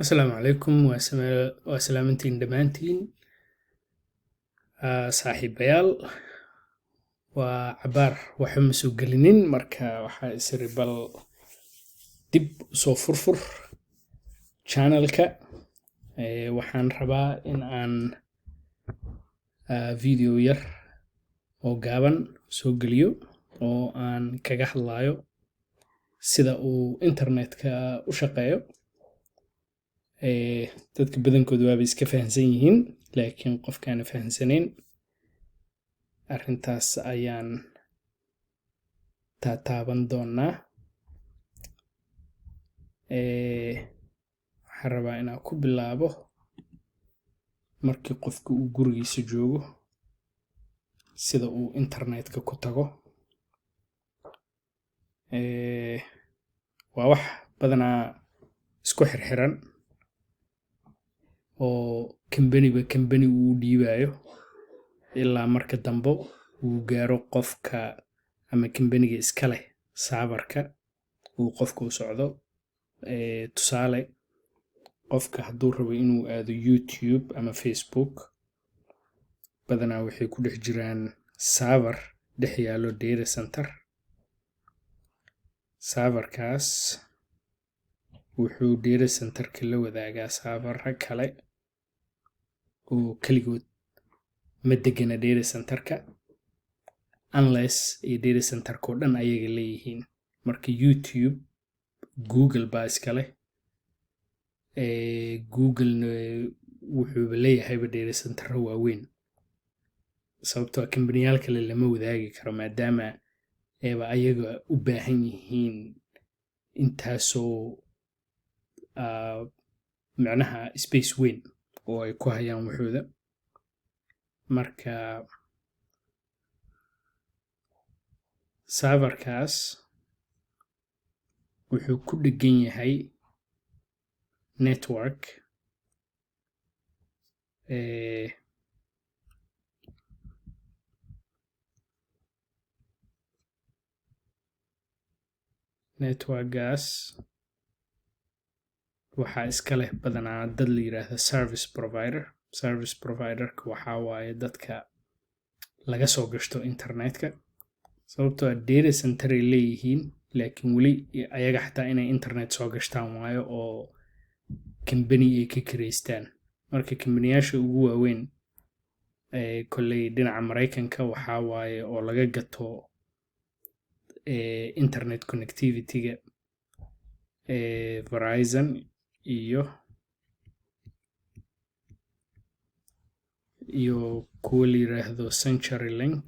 asalaamu calaykum waa salaamantiin dhammaantiin saaxiibayaal waa cabaar waxa ma soo gelinin marka waxaa isiri bal dib usoo furfur channelka waxaan rabaa in aan video yar oo gaaban soo geliyo oo aan kaga hadlayo sida uu internetka u shaqeeyo dadka badankoodu waaba iska fahansan yihiin laakiin qofkaana fahansaneyn arrintaas ayaan taaban doonaa waxaan rabaa inaan ku bilaabo markii qofka uu gurigiisa joogo sida uu internetka ku tago waa wax badanaa isku xirxiran oo kambani uu dhiibayo ilaa marka dambe uu gaaro qofka ama kambaniga iska leh saabarka uu qofka u socdo tusaale qofka hadduu rabo inuu aado YouTube ama Facebook badanaa waxay ku dhex jiraan saabar dhex yaalo data center saabarkaas wuxuu data centerka la wadaagaa saabara kale oo kaligood ma degana data centerka unless ay data centerka oo dhan ayaga leeyihiin marka YouTube Google baa iska leh Google wuxuuba leeyahayba data centero waaweyn sababtoo ah kambaniyaal kale lama wadaagi karo maadaama ayba ayaga u baahan yihiin intaasoo macnaha space weyn oo ay ku hayaan waxooda marka saabarkaas wuxuu ku dhegan yahay network networkgaas waxaa iska leh badanaa dad la yiraahdo service providerka waxaa waaye dadka laga soo gashto internetka sababtoo ah data center ay leeyihiin laakiin weli ayaga xataa inay internet soo gashtaan waayo oo kambani ay ka kireystaan marka kambaniyaasha ugu waaweyn kolley dhinaca Mareykanka waxaa waaye oo laga gato internet connectivity-ga Verizon iyo kuwa la yiraahdo CenturyLink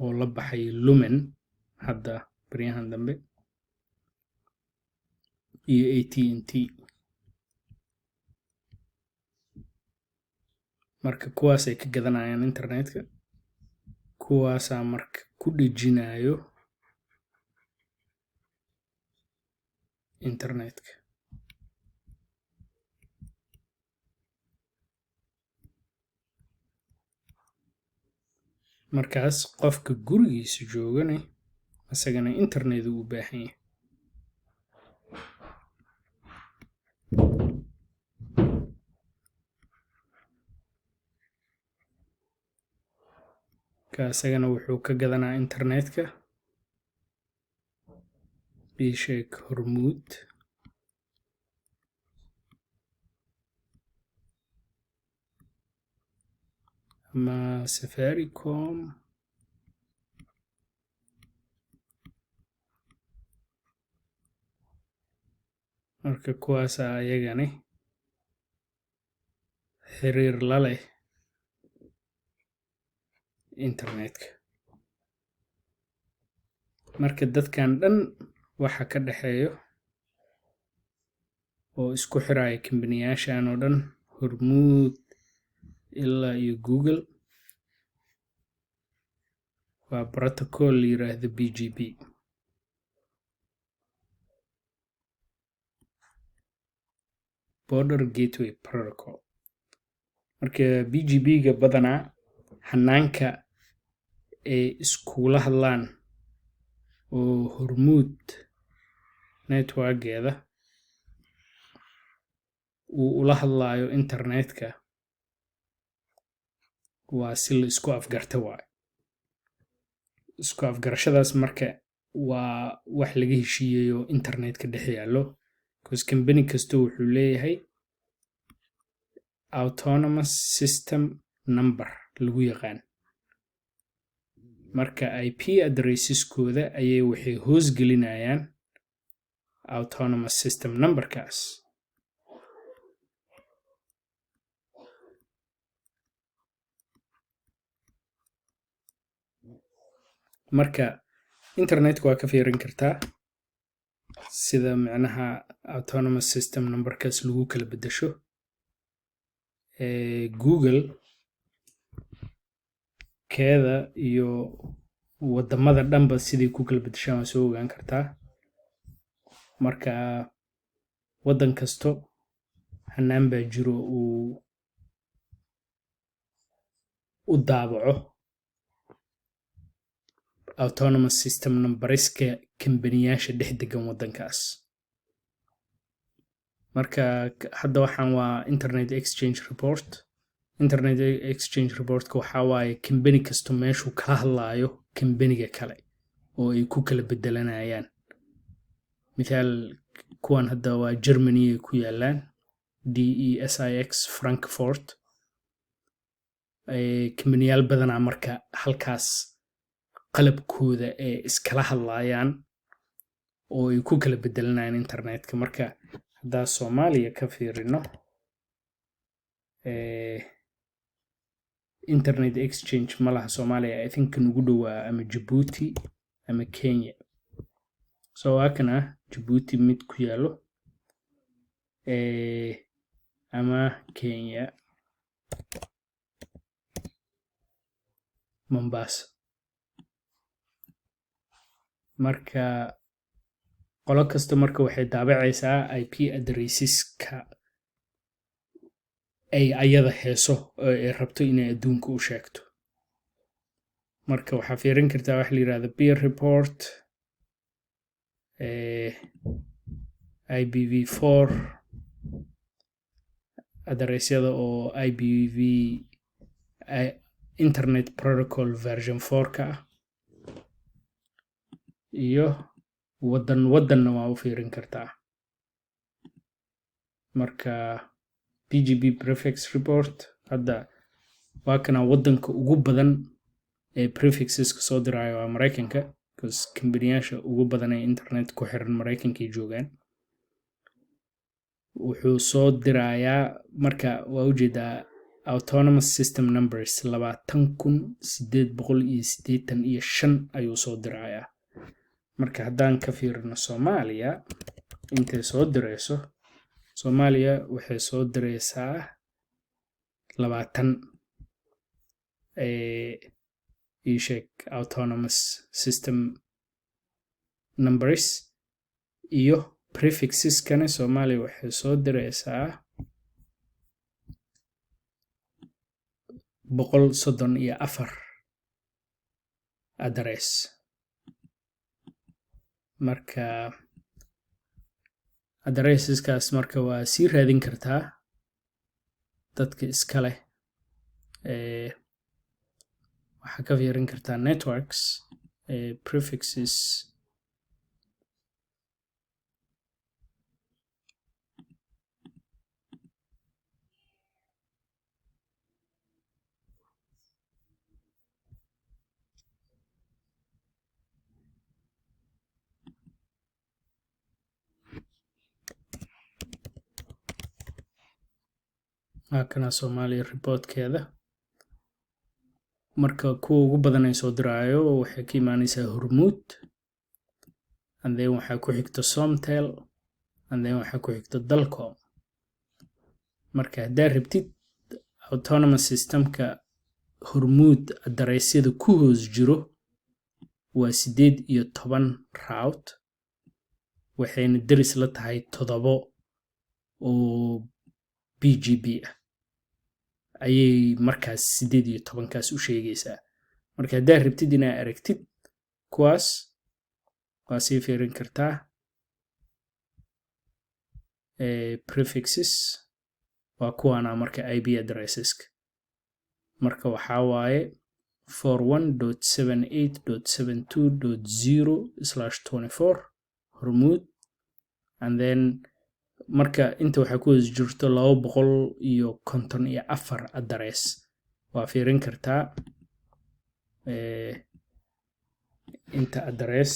oo la baxay Lumen hadda baryahan dambe iyo AT&T marka kuwaas ay ka gadanayaan internetka kuwaasaa marka ku dhejinayo internetka markaas qofka gurigiisa joogana isagana internet uu u baahan yahay isagana wuxuu ka gadanaa internetka bisheek hormuud ama Safaricom marka kuwaasa ayagani xiriir la leh internetka marka dadkan dhan waxa ka dhaxeeyo oo isku xiraya kambaniyaashan oo dhan hormuud ilaa iyo Google waa protocol la yiraahdo BGP Border Gateway Protocol marka BGP-ga badanaa hanaanka ay iskula hadlaan oo Hormuud networkeeda uu ula hadlayo internetka waa si la isku afgarta waaye. Isku afgarashadaas marka waa wax laga heshiiyeyo internetka dhex yaallo because company kasta wuxuu leeyahay autonomous system number lagu yaqaan. Marka IP addresskooda ayay waxay hoos gelinayaan autonomous system numberkaas. Marka internetka waa ka fiirin kartaa sida macnaha autonomous system numberkaas lagu kala bedesho. Google keeda iyo wadamada dhanba sidii ku kala bedeshaan waa soo ogaan kartaa. Marka wadan kasto hanaan baa jiro uu u daabaco autonomous system numberska kambaniyasha dhex degan wadankaas. Marka hadda waxaan waa internet exchange report. Internet exchange reportka waxaa waaye kambani kasto meeshuu kala hadlaayo kambaniga kale oo ay ku kala bedelanayaan. Mithaal kuwan hadda waa Germany ay ku yaalaan DESIX Frankfurt. Kambaniyaal badanaa marka halkaas qalabkooda ee iskala hadlayaan oo ay ku kala bedelanayaan internetka. Marka haddaa Soomaaliya ka fiirino internet exchange malaha Soomaaliya. I think kan ugu dhowaa ama Djibouti ama Kenya. So waa kana Djibouti mid ku yaalo ama Kenya Mombasa. Marka qolo kasta marka waxay daabacaysaa IP addresska ay ayada heeso oo ay rabto inay adduunka u sheegto. Marka waxaa fiirin kartaa wax la yiraahdo peer report, IPv4 addressyada oo IPv Internet Protocol version 4 ka ah iyo wadanna waa u fiirin kartaa. Marka PGP prefix report hadda waa kana wadanka ugu badan ee prefixes ka soo dirayo waa Mareykanka because kambaniyasha ugu badan ee internet ku xiran Mareykanka ay joogaan. Wuxuu soo dirayaa marka waa ujeedaa autonomous system numbers 20,885 ayuu soo dirayaa. Marka haddaan ka fiirino Soomaaliya intay soo dirayso, Soomaaliya waxay soo diraysaa 20 sheeg autonomous system numbers iyo prefixeskana Soomaaliya waxay soo diraysaa 134 address. Marka addresseskaas marka waa sii raadin kartaa dadka iska leh. Waxaa ka fiirin kartaa networks prefixes kana Soomaaliya reportkeeda. Marka kuwa ugu badan ay soo diraayo waxay ka imaanaysaa Hormuud, and then waxaa ku xigta Somtel, and then waxaa ku xigta Dalcom. Marka haddaa rabtid autonomous systemka Hormuud addressyada ku hoos jiro waa 18 route, waxayna deris la tahay 7 oo PGP ah ayay markaas 18kaas u sheegaysaa. marka haddaad rabtid inaad aragtid kuwaas waa sii fiirin kartaa prefixes waa kuwaana marka ip addresseska marka waxaa waaye 41.78.72.0/24 hormuud and then marka inta waxaa ku hoos jirto 254 address waa fiirin kartaa inta address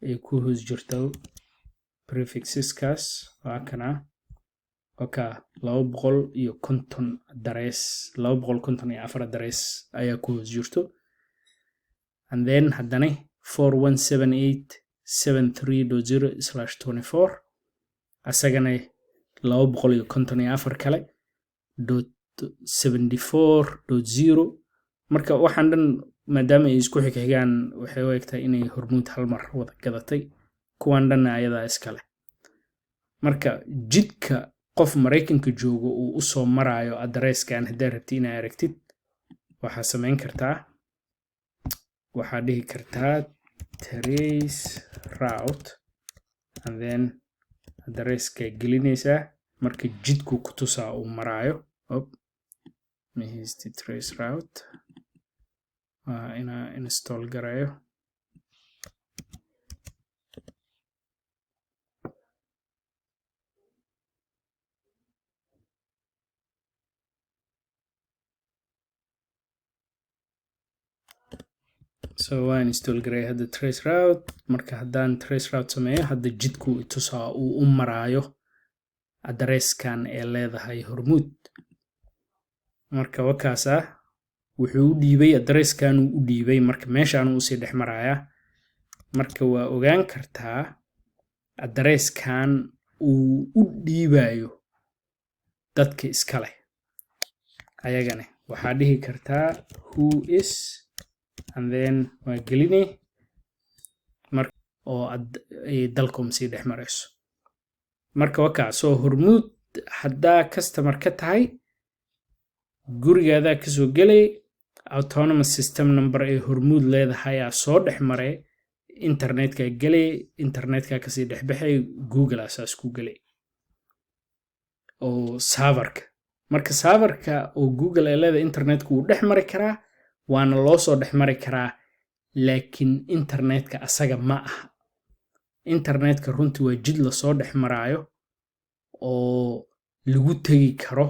ay ku hoos jirto prefixeskaas waa kana oka 250 address 254 address ayaa ku hoos jirto and then haddana 4178.73.0/24 asagana 254 kale .74.0 marka waxaan dhan maadaama ay isku xigaan waxay u egtahay inay hormuud hal mar wada gadatay kuwan dhan ayadaa iskale marka jidka qof Mareykanka joogo uu u soo marayo addresskan haddii rabtid inaad aragtid waxaa samayn kartaa waxaa dhihi kartaa trace route and then addresska gelinaysaa marka jidku ku tusaa uu marayo mahaysti trace route inaa install garayo so waan install garay hadda trace route marka haddaan trace route sameeyo hadda jidku itusaa uu u marayo addresskan ee leedahay hormuud marka wakaasa wuxuu u dhiibay addresskan uu u dhiibay marka meeshaan uu sii dhex maraya marka waa ogaan kartaa addresskan uu u dhiibayo dadka iska leh ayagana waxaa dhihi kartaa who is and then waa gelinay marka oo dalcom sii dhex marayso marka wakaa soo hormuud haddaa customer ka tahay gurigaadaa kasoo gelay autonomous system number ee hormuud leedahay aa soo dhex maray internetka gelay internetka kasii dhex baxay google asaas ku gelay oo serverka marka serverka oo google ee leedahay internetka wuu dhex mari karaa waana loo soo dhex mari karaa laakiin internetka asaga ma aha internetka runtii waa jid la soo dhex maraayo oo lagu tegi karo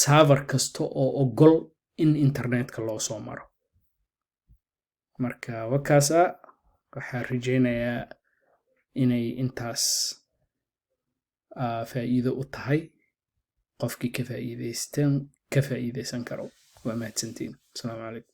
server kasta oo ogol in internetka loo soo maro marka wakaasa waxaan rajaynayaa inay intaas faa'iido u tahay qofkii ka faa'iideysan karo waa mahadsantiin. Assalaamu calaykum.